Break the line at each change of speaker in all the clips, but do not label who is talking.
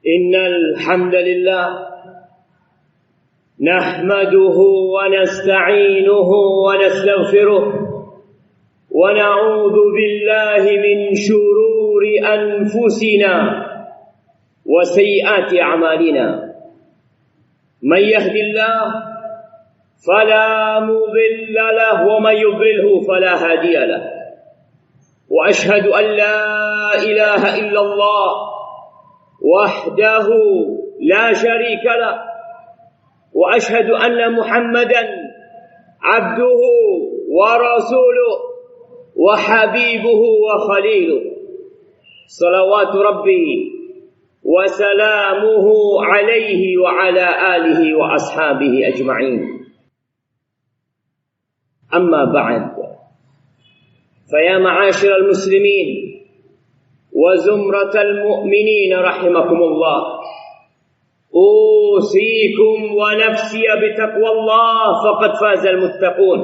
إن الحمد لله نحمده ونستعينه ونستغفره ونعوذ بالله من شرور أنفسنا وسيئات أعمالنا من يهد الله فلا مضل له ومن يضلله فلا هادي له وأشهد أن لا إله إلا الله وحده لا شريك له وأشهد أن محمدا عبده ورسوله وحبيبه وخليله صلوات ربي وسلامه عليه وعلى آله وأصحابه أجمعين أما بعد فيا معاشر المسلمين وزمرة المؤمنين رحمكم الله أوصيكم ونفسي بتقوى الله فقد فاز المتقون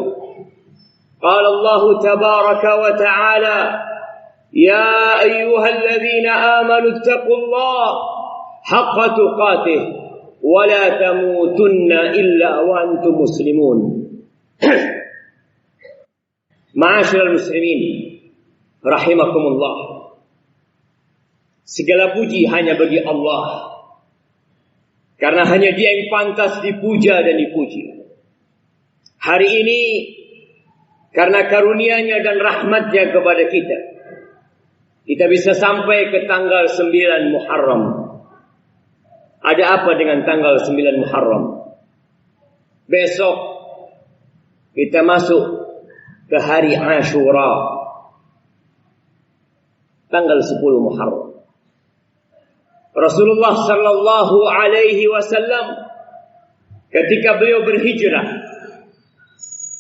قال الله تبارك وتعالى يا أيها الذين آمنوا اتقوا الله حق تقاته ولا تموتن إلا وأنتم مسلمون معاشر المسلمين رحمكم الله. Segala puji hanya bagi Allah, karena hanya Dia yang pantas dipuja dan dipuji. Hari ini karena karunia-Nya dan rahmat-Nya kepada kita bisa sampai ke tanggal 9 Muharram. Ada apa dengan tanggal 9 Muharram? Besok kita masuk ke hari Ashura, tanggal 10 Muharram. Rasulullah sallallahu alaihi wasallam ketika beliau berhijrah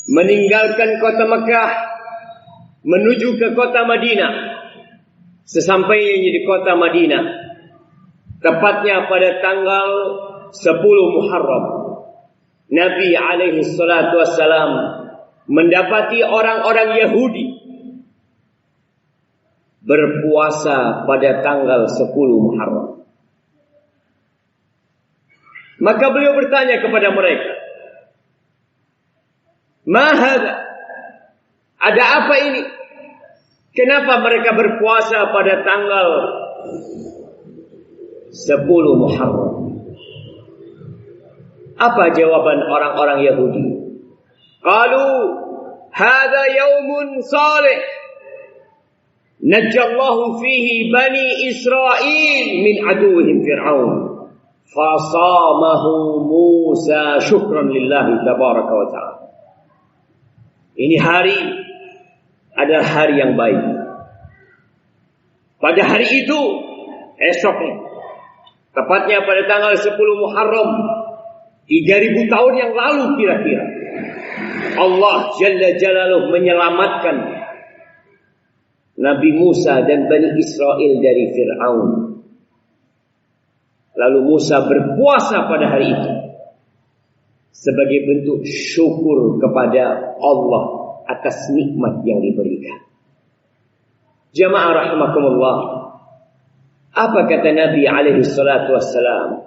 meninggalkan kota Mekah menuju ke kota Madinah, sesampainya di kota Madinah, tepatnya pada tanggal 10 Muharram, Nabi alaihi salatu wassalam mendapati orang-orang Yahudi berpuasa pada tanggal 10 Muharram. Maka beliau bertanya kepada mereka, "Ma hadza? Ada apa ini? Kenapa mereka berpuasa pada tanggal 10 Muharram?" Apa jawaban orang-orang Yahudi? Qalu, "Hadza yaumun salih. Najjallahu fihi bani Israil min aduwwihim Fir'aun. Fasamahu Musa syukran lillahi tabaraka wa ta'ala." Ini hari adalah hari yang baik. Pada hari itu, esoknya, tepatnya pada tanggal 10 Muharram, 3000 tahun yang lalu kira-kira, Allah Jalla Jalaluh menyelamatkan Nabi Musa dan Bani Israel dari Fir'aun. Lalu Musa berpuasa pada hari itu sebagai bentuk syukur kepada Allah atas nikmat yang diberikan. Jamaah rahimakumullah, apa kata Nabi alaihi salatu wassalam?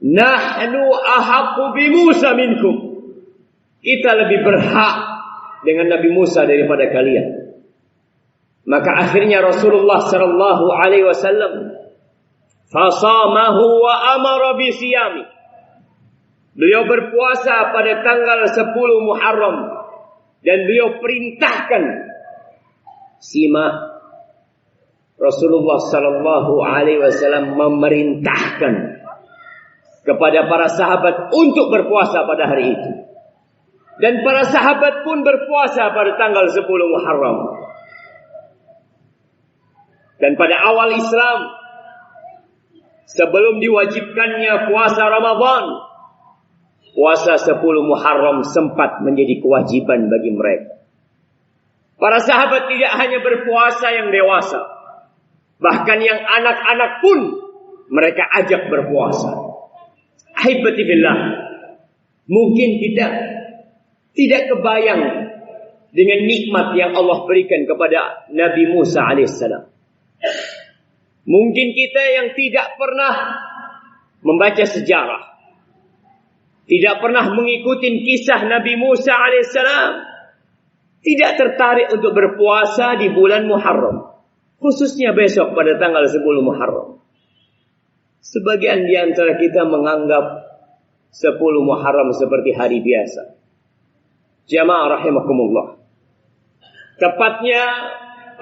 Nahnu ahaqqu bi Musa minkum. Kita lebih berhak dengan Nabi Musa daripada kalian. Maka akhirnya Rasulullah sallallahu alaihi wasallam fasamahu wa amara bi siyami. Beliau berpuasa pada tanggal 10 Muharram dan beliau perintahkan simak. Rasulullah sallallahu alaihi wasallam memerintahkan kepada para sahabat untuk berpuasa pada hari itu. Dan para sahabat pun berpuasa pada tanggal 10 Muharram. Dan pada awal Islam, sebelum diwajibkannya puasa Ramadan, puasa 10 Muharram sempat menjadi kewajiban bagi mereka. Para sahabat tidak hanya berpuasa yang dewasa, bahkan yang anak-anak pun mereka ajak berpuasa. Ahibati billah, mungkin kita tidak kebayang dengan nikmat yang Allah berikan kepada Nabi Musa alaihissalam. Mungkin kita yang tidak pernah membaca sejarah, tidak pernah mengikuti kisah Nabi Musa alaihissalam, tidak tertarik untuk berpuasa di bulan Muharram, khususnya besok pada tanggal 10 Muharram. Sebagian di antara kita menganggap 10 Muharram seperti hari biasa. Jamaah rahimakumullah. Tepatnya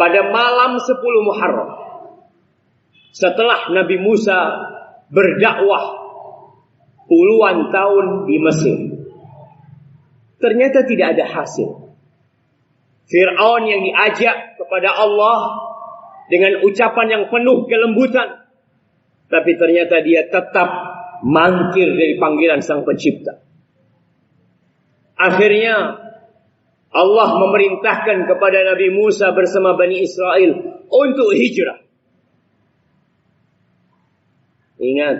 pada malam 10 Muharram, setelah Nabi Musa berdakwah puluhan tahun di Mesir, ternyata tidak ada hasil. Fir'aun yang diajak kepada Allah dengan ucapan yang penuh kelembutan, tapi ternyata dia tetap mangkir dari panggilan Sang Pencipta. Akhirnya Allah memerintahkan kepada Nabi Musa bersama Bani Israel untuk hijrah. Ingat,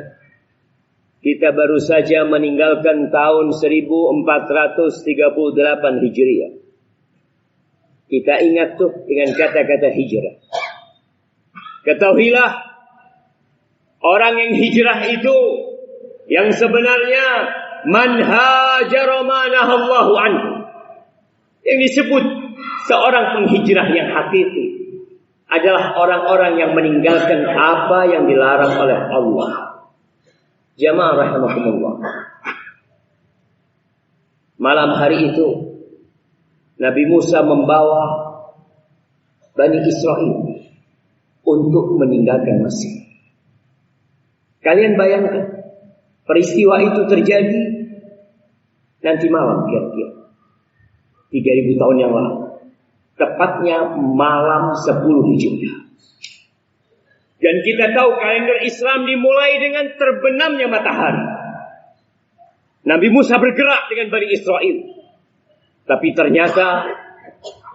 kita baru saja meninggalkan tahun 1438 Hijriah. Kita ingat tuh dengan kata-kata hijrah. Ketahuilah, orang yang hijrah itu yang sebenarnya man hajara ma nahallahu anhu. Yang disebut seorang penghijrah yang hakiki adalah orang-orang yang meninggalkan apa yang dilarang oleh Allah. Jamaah rahimakumullah. Malam hari itu Nabi Musa membawa Bani Israel untuk meninggalkan Mesir. Kalian bayangkan, peristiwa itu terjadi nanti malam kira-kira 3000 tahun yang lalu. Tepatnya malam 10 Hijriah. Dan kita tahu kalender Islam dimulai dengan terbenamnya matahari. Nabi Musa bergerak dengan Bani Israel. Tapi ternyata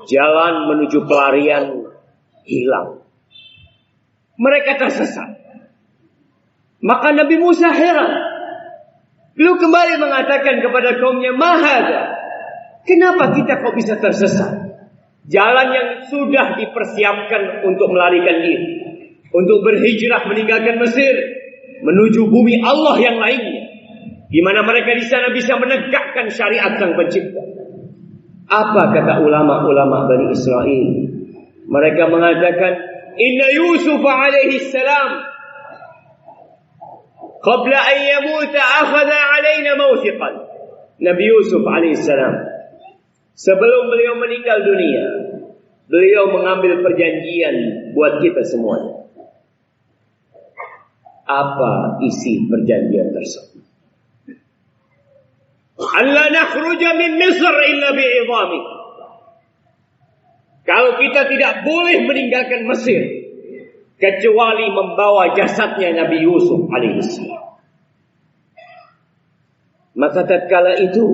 jalan menuju pelarian hilang. Mereka tersesat. Maka Nabi Musa heran. Beliau kembali mengatakan kepada kaumnya, "Mahadha, kenapa kita kok bisa tersesat? Jalan yang sudah dipersiapkan untuk melarikan diri, untuk berhijrah meninggalkan Mesir menuju bumi Allah yang lainnya, di mana mereka di sana bisa menegakkan syariat Sang Pencipta." Apa kata ulama-ulama Bani Israel? Mereka mengatakan, "Inna Yusuf alaihi salam qabla an yamuta akhadha alaina mawthiqan." Nabi Yusuf alaihi salam, sebelum beliau meninggal dunia, beliau mengambil perjanjian buat kita semuanya. Apa isi perjanjian tersebut? Allah nakhruja min Misr illa bi'idhami. Kalau kita tidak boleh meninggalkan Mesir kecuali membawa jasadnya Nabi Yusuf alaihissalam. Maka tatkala itu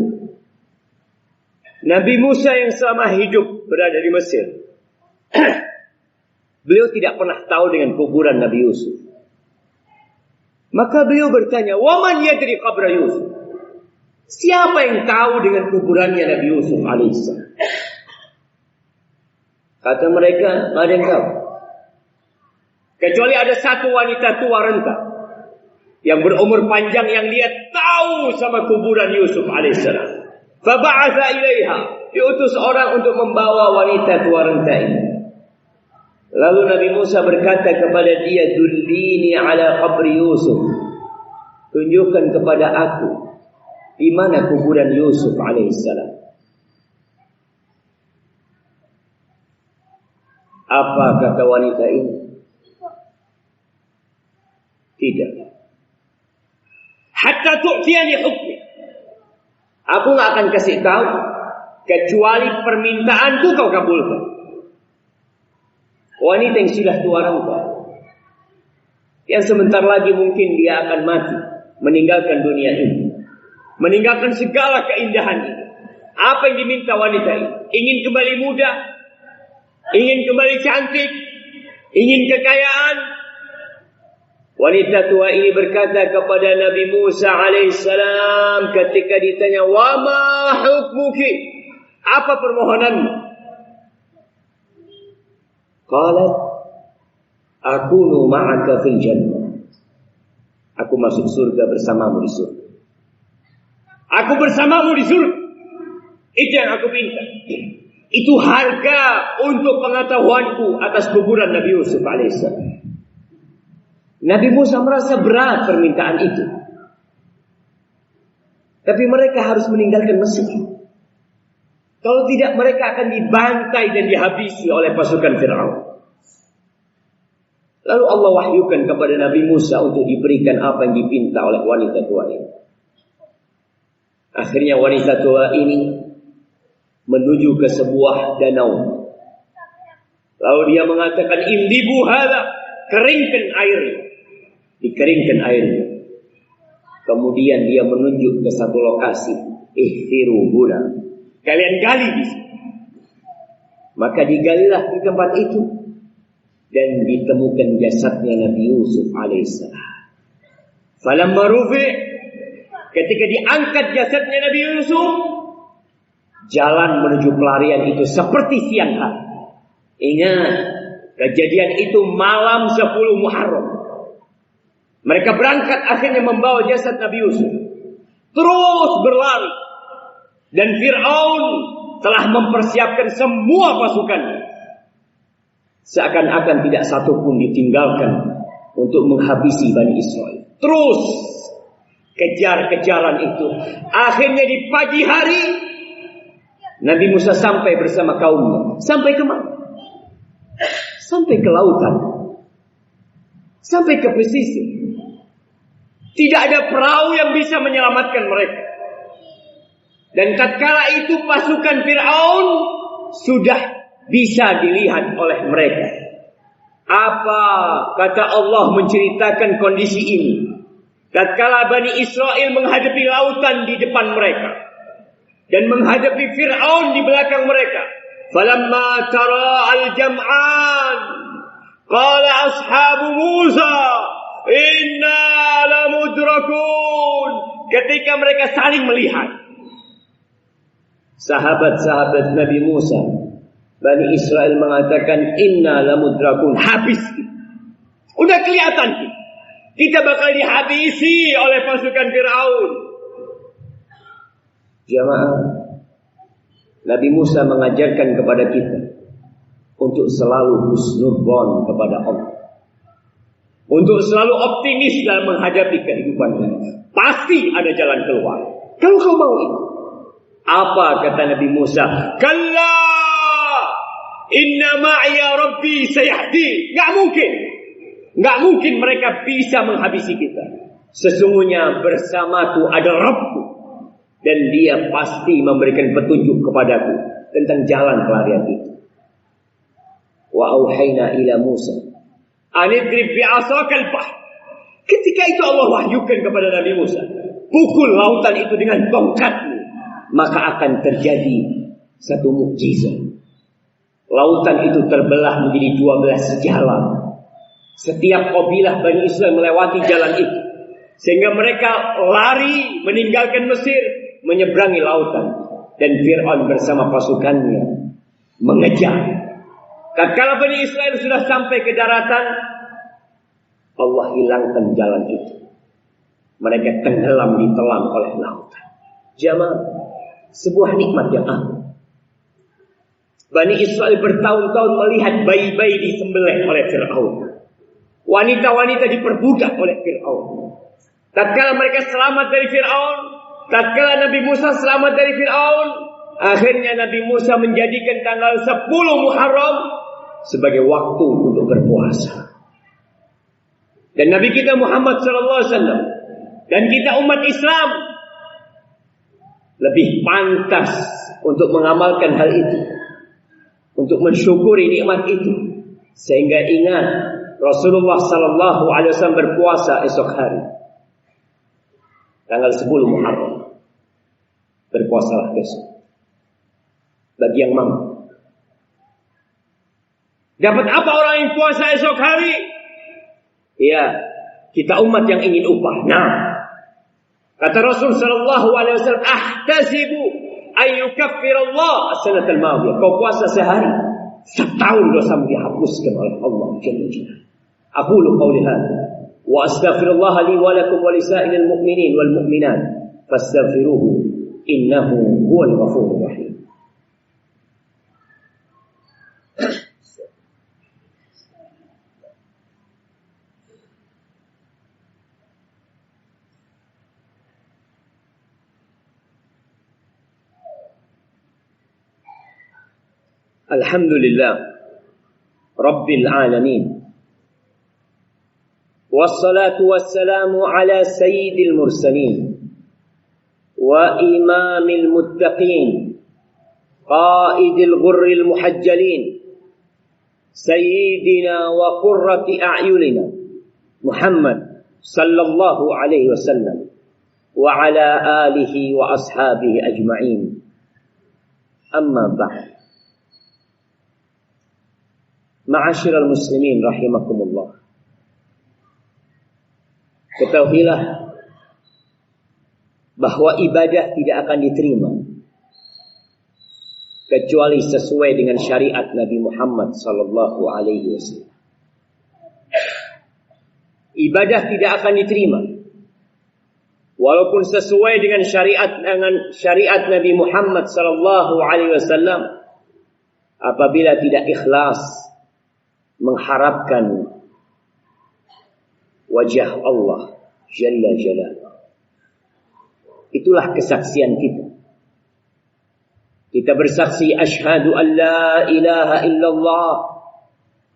Nabi Musa yang selama hidup berada di Mesir, beliau tidak pernah tahu dengan kuburan Nabi Yusuf. Maka beliau bertanya, "Waman yadri qabra Yusuf?" Siapa yang tahu dengan kuburannya Nabi Yusuf alaihissalam? Kata mereka, "Nggak ada yang tahu. Kecuali ada satu wanita tua renta yang berumur panjang yang dia tahu sama kuburan Yusuf alaihissalam. Faba'atha ilaiha." Diutus orang untuk membawa wanita tua renta ini. Lalu Nabi Musa berkata kepada dia, "Dullini ala qabri Yusuf." Tunjukkan kepada aku di mana kuburan Yusuf alaihissalam. Apa kata wanita ini? Tidak. Hatta tu'tiyani hukmi. Aku nggak akan kasih tahu kecuali permintaanku kau kabulkan. Wanita yang sudah tua renta, yang sebentar lagi mungkin dia akan mati, meninggalkan dunia ini, meninggalkan segala keindahan ini. Apa yang diminta wanita ini? Ingin kembali muda, ingin kembali cantik, ingin kekayaan. Wanita tua ini berkata kepada Nabi Musa alaihissalam ketika ditanya, "Wa ma hukmuki?" Apa permohonanmu? Qalat, "Akunu ma'aka fil jannah." Aku masuk surga bersamamu di surga. Aku bersamamu di surga. Itu yang aku minta. Itu harga untuk pengetahuanku atas kuburan Nabi Yusuf alaihissalam. Nabi Musa merasa berat permintaan itu. Tapi mereka harus meninggalkan Mesir. Kalau tidak, mereka akan dibantai dan dihabisi oleh pasukan Fir'aun. Lalu Allah wahyukan kepada Nabi Musa untuk diberikan apa yang dipinta oleh wanita tua ini. Akhirnya wanita tua ini menuju ke sebuah danau. Lalu dia mengatakan, "Imdibu hadza," keringkan airnya. Dikeringkan airnya. Kemudian dia menunjuk ke satu lokasi, "Ihfiru huna." Kalian gali di sini. Maka digalilah di tempat itu dan ditemukan jasadnya Nabi Yusuf alaihissalam. Falamma rufi', ketika diangkat jasadnya Nabi Yusuf, jalan menuju pelarian itu seperti siang hari. Ingat, kejadian itu malam 10 Muharram. Mereka berangkat akhirnya membawa jasad Nabi Yusuf. Terus berlari. Dan Fir'aun telah mempersiapkan semua pasukannya. Seakan-akan tidak satu pun ditinggalkan untuk menghabisi Bani Israel. Terus kejar-kejaran itu. Akhirnya di pagi hari Nabi Musa sampai bersama kaumnya. Sampai ke mana? Sampai ke lautan. Sampai ke pesisir. Tidak ada perahu yang bisa menyelamatkan mereka. Dan tatkala itu pasukan Fir'aun sudah bisa dilihat oleh mereka. Apa kata Allah menceritakan kondisi ini? Tatkala Bani Israel menghadapi lautan di depan mereka dan menghadapi Fir'aun di belakang mereka. Falamma tara al-jam'an qala ashabu Musa inna lamudrakun. Ketika mereka saling melihat, sahabat-sahabat Nabi Musa, Bani Israel mengatakan, "Inna lamudrakun." Habis. Udah kelihatan kita bakal dihabisi oleh pasukan Fir'aun. Jamaah, Nabi Musa mengajarkan kepada kita untuk selalu husnudzon kepada Allah. Untuk selalu optimis dalam menghadapi kehidupan ini. Pasti ada jalan keluar. Kalau kau mau itu. Apa kata Nabi Musa? "Kalla inna ma'iya rabbi sayahdi." Gak mungkin mereka bisa menghabisi kita. Sesungguhnya bersamaku ada Rabbku, dan dia pasti memberikan petunjuk kepadaku tentang jalan pelarian itu. Wa auhayna ila Musa anidrib bi'asakal bahr. Ketika itu Allah wahyukan kepada Nabi Musa, pukul lautan itu dengan tongkatmu, maka akan terjadi satu mukjizat. Lautan itu terbelah menjadi 12 jalan. Setiap kabilah Bani Israel melewati jalan itu, sehingga mereka lari meninggalkan Mesir, menyeberangi lautan, dan Fir'aun bersama pasukannya mengejar. Tatkala Bani Israel sudah sampai ke daratan, Allah hilangkan jalan itu. Mereka tenggelam ditelan oleh lautan. Jamaah, sebuah nikmat yang agung. Bani Israel bertahun-tahun melihat bayi-bayi disembelih oleh Fir'aun. Wanita-wanita diperbudak oleh Fir'aun. Tatkala mereka selamat dari Fir'aun, tatkala Nabi Musa selamat dari Fir'aun, akhirnya Nabi Musa menjadikan tanggal 10 Muharram sebagai waktu untuk berpuasa. Dan Nabi kita Muhammad SAW dan kita umat Islam lebih pantas untuk mengamalkan hal itu, untuk mensyukuri nikmat itu. Sehingga ingat, Rasulullah SAW berpuasa esok hari, tanggal 10 Muharram. Berpuasalah besok bagi yang mampu. Dapat apa orang yang puasa esok hari? Ya, kita umat yang ingin upah. Nah, kata Rasul sallallahu alaihi wasallam, "Ahtasibu ay yukaffirallah as-sanata al-madiyah." Kau puasa sehari, setahun dosamu dihapuskan oleh Allah Jalla Jalla. Aqulu qawli hadza Wa astaghfirullah li wa lakum wa lisa'ilil mu'minin wal mu'minat fastaghfiruhu innahu huwal ghafurur rahim. Alhamdulillah Rabbil Alamin. Wassalatu wassalamu ala sayyidil mursalin wa imamil muttaqin qaidil ghurril muhajjalin sayyidina wa qurrati a'yunina Muhammad sallallahu alaihi wasallam wa ala alihi wa ashabihi ajma'in. Amma ba'd. Ma'asyiral muslimin rahimakumullah. Ketahuilah bahwa ibadah tidak akan diterima kecuali sesuai dengan syariat Nabi Muhammad sallallahu alaihi wasallam. Ibadah tidak akan diterima walaupun sesuai dengan syariat Nabi Muhammad sallallahu alaihi wasallam apabila tidak ikhlas mengharapkan wajah Allah Jalla Jalaluhu. Itulah kesaksian kita. Kita bersaksi asyhadu an la ilaha illallah.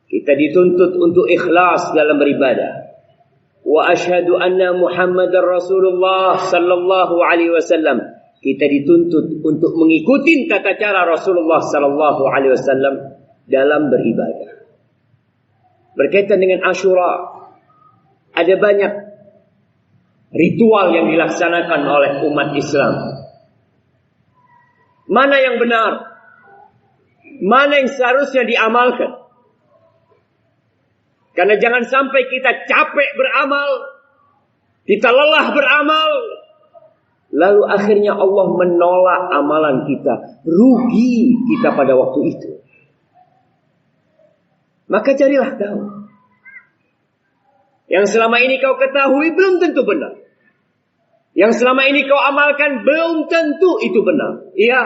Kita dituntut untuk ikhlas dalam beribadah. Wa asyhadu anna Muhammadar Rasulullah sallallahu alaihi wasallam. Kita dituntut untuk mengikuti tata cara Rasulullah sallallahu alaihi wasallam dalam beribadah. Berkaitan dengan Asyura, ada banyak ritual yang dilaksanakan oleh umat Islam. Mana yang benar? Mana yang seharusnya diamalkan? Karena jangan sampai kita capek beramal, kita lelah beramal, lalu akhirnya Allah menolak amalan kita. Rugi kita pada waktu itu. Maka carilah tahu. Yang selama ini kau ketahui belum tentu benar. Yang selama ini kau amalkan belum tentu itu benar. Iya.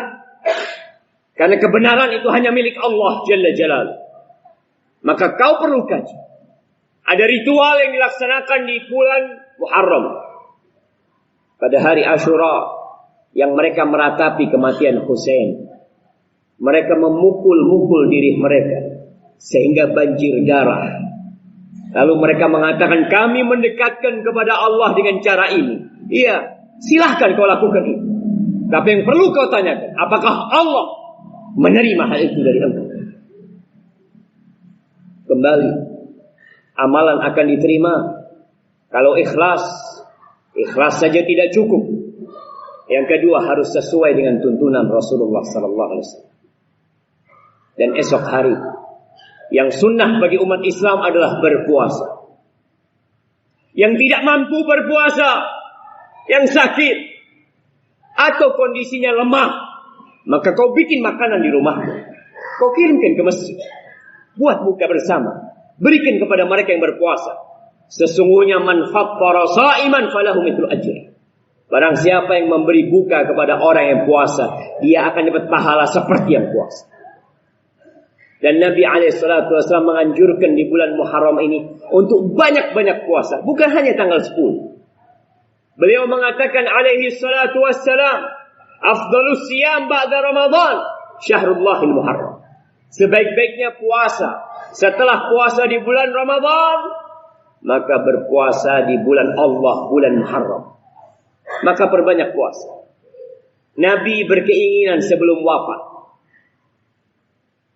Karena kebenaran itu hanya milik Allah Jalla Jalaluhu. Maka kau perlu kaji. Ada ritual yang dilaksanakan di bulan Muharram. Pada hari Asyura yang mereka meratapi kematian Husain. Mereka memukul-mukul diri mereka sehingga banjir darah. Lalu mereka mengatakan, kami mendekatkan kepada Allah dengan cara ini. Iya, silahkan kau lakukan itu. Tapi yang perlu kau tanyakan, apakah Allah menerima hal itu dari engkau? Kembali, amalan akan diterima kalau ikhlas. Ikhlas saja tidak cukup. Yang kedua harus sesuai dengan tuntunan Rasulullah sallallahu alaihi wasallam. Dan esok hari yang sunnah bagi umat Islam adalah berpuasa. Yang tidak mampu berpuasa, yang sakit, atau kondisinya lemah, maka kau bikin makanan di rumahmu. Kau kirimkan ke masjid. Buat buka bersama. Berikan kepada mereka yang berpuasa. Sesungguhnya man fattara sha'iman falahu mithlu ajr. Barang siapa yang memberi buka kepada orang yang puasa, dia akan dapat pahala seperti yang puasa. Dan Nabi SAW menganjurkan di bulan Muharram ini untuk banyak-banyak puasa. Bukan hanya tanggal 10. Beliau mengatakan alaihi salatu wassalam, afdalus siyam ba'da Ramadan syahrullahil Muharram. Sebaik-baiknya puasa setelah puasa di bulan Ramadan, maka berpuasa di bulan Allah, bulan Muharram. Maka perbanyak puasa. Nabi berkeinginan sebelum wafat,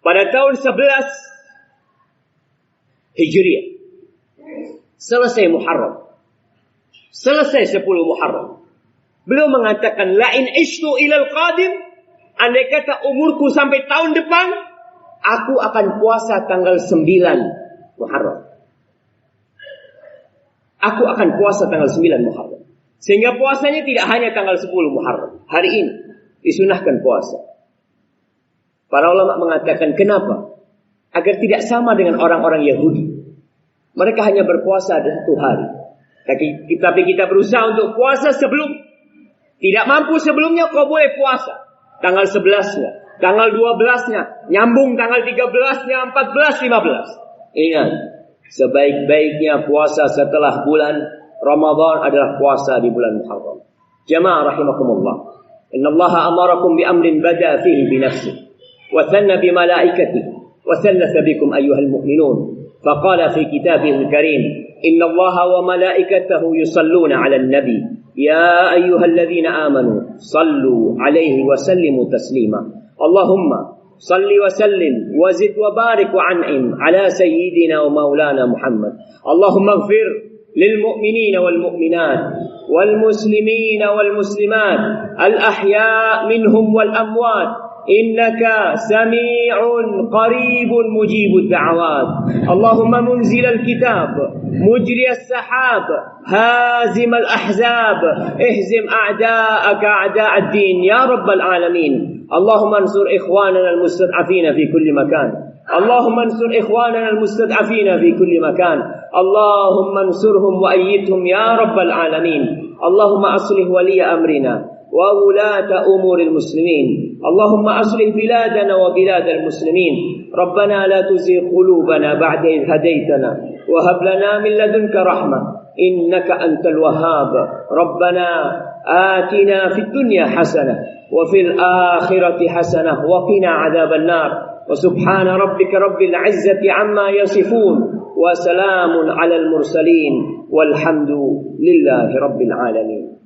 pada tahun 11 Hijriah, selesai Muharram, selesai 10 Muharram, beliau mengatakan, lain ishtu ilal qadim, andai kata umurku sampai tahun depan, aku akan puasa tanggal 9 Muharram. Aku akan puasa tanggal 9 Muharram. Sehingga puasanya tidak hanya tanggal 10 Muharram. Hari ini disunahkan puasa. Para ulama mengatakan kenapa? Agar tidak sama dengan orang-orang Yahudi. Mereka hanya berpuasa ada 1 hari. Tapi kita berusaha untuk puasa sebelum. Tidak mampu sebelumnya, kau boleh puasa. Tanggal 11-nya, tanggal 12-nya, nyambung tanggal 13-nya, 14, 15. Ingat, sebaik-baiknya puasa setelah bulan Ramadan adalah puasa di bulan Muharram. Jamaah rahimakumullah. Inna Allah amarakum bi amrin bada fihi bi nafsihi wa thanna bi malaikatihi wa thallatha bikum ayyuhal mu'minun. فقال في كتابه الكريم إن الله وملائكته يصلون على النبي يا أيها الذين آمنوا صلوا عليه وسلموا تسليما اللهم صل وسلم وزد وبارك وعنعم على سيدنا ومولانا محمد اللهم اغفر للمؤمنين والمؤمنات والمسلمين والمسلمات الأحياء منهم والأموات إنك سميع قريب مجيب الدعوات اللهم منزل الكتاب مجري السحاب هازم الأحزاب اهزم أعداءك أعداء الدين يا رب العالمين اللهم انصر إخواننا المستضعفين في كل مكان اللهم انصر إخواننا المستضعفين في كل مكان اللهم انصرهم وأيدهم يا رب العالمين اللهم أصلح ولي أمرنا وولاة أمور المسلمين اللهم أصلح بلادنا وبلاد المسلمين ربنا لا تزغ قلوبنا بعد إذ هديتنا وهب لنا من لدنك رحمة إنك أنت الوهاب ربنا آتنا في الدنيا حسنة وفي الآخرة حسنة وقنا عذاب النار وسبحان ربك رب العزة عما يصفون وسلام على المرسلين والحمد لله رب العالمين.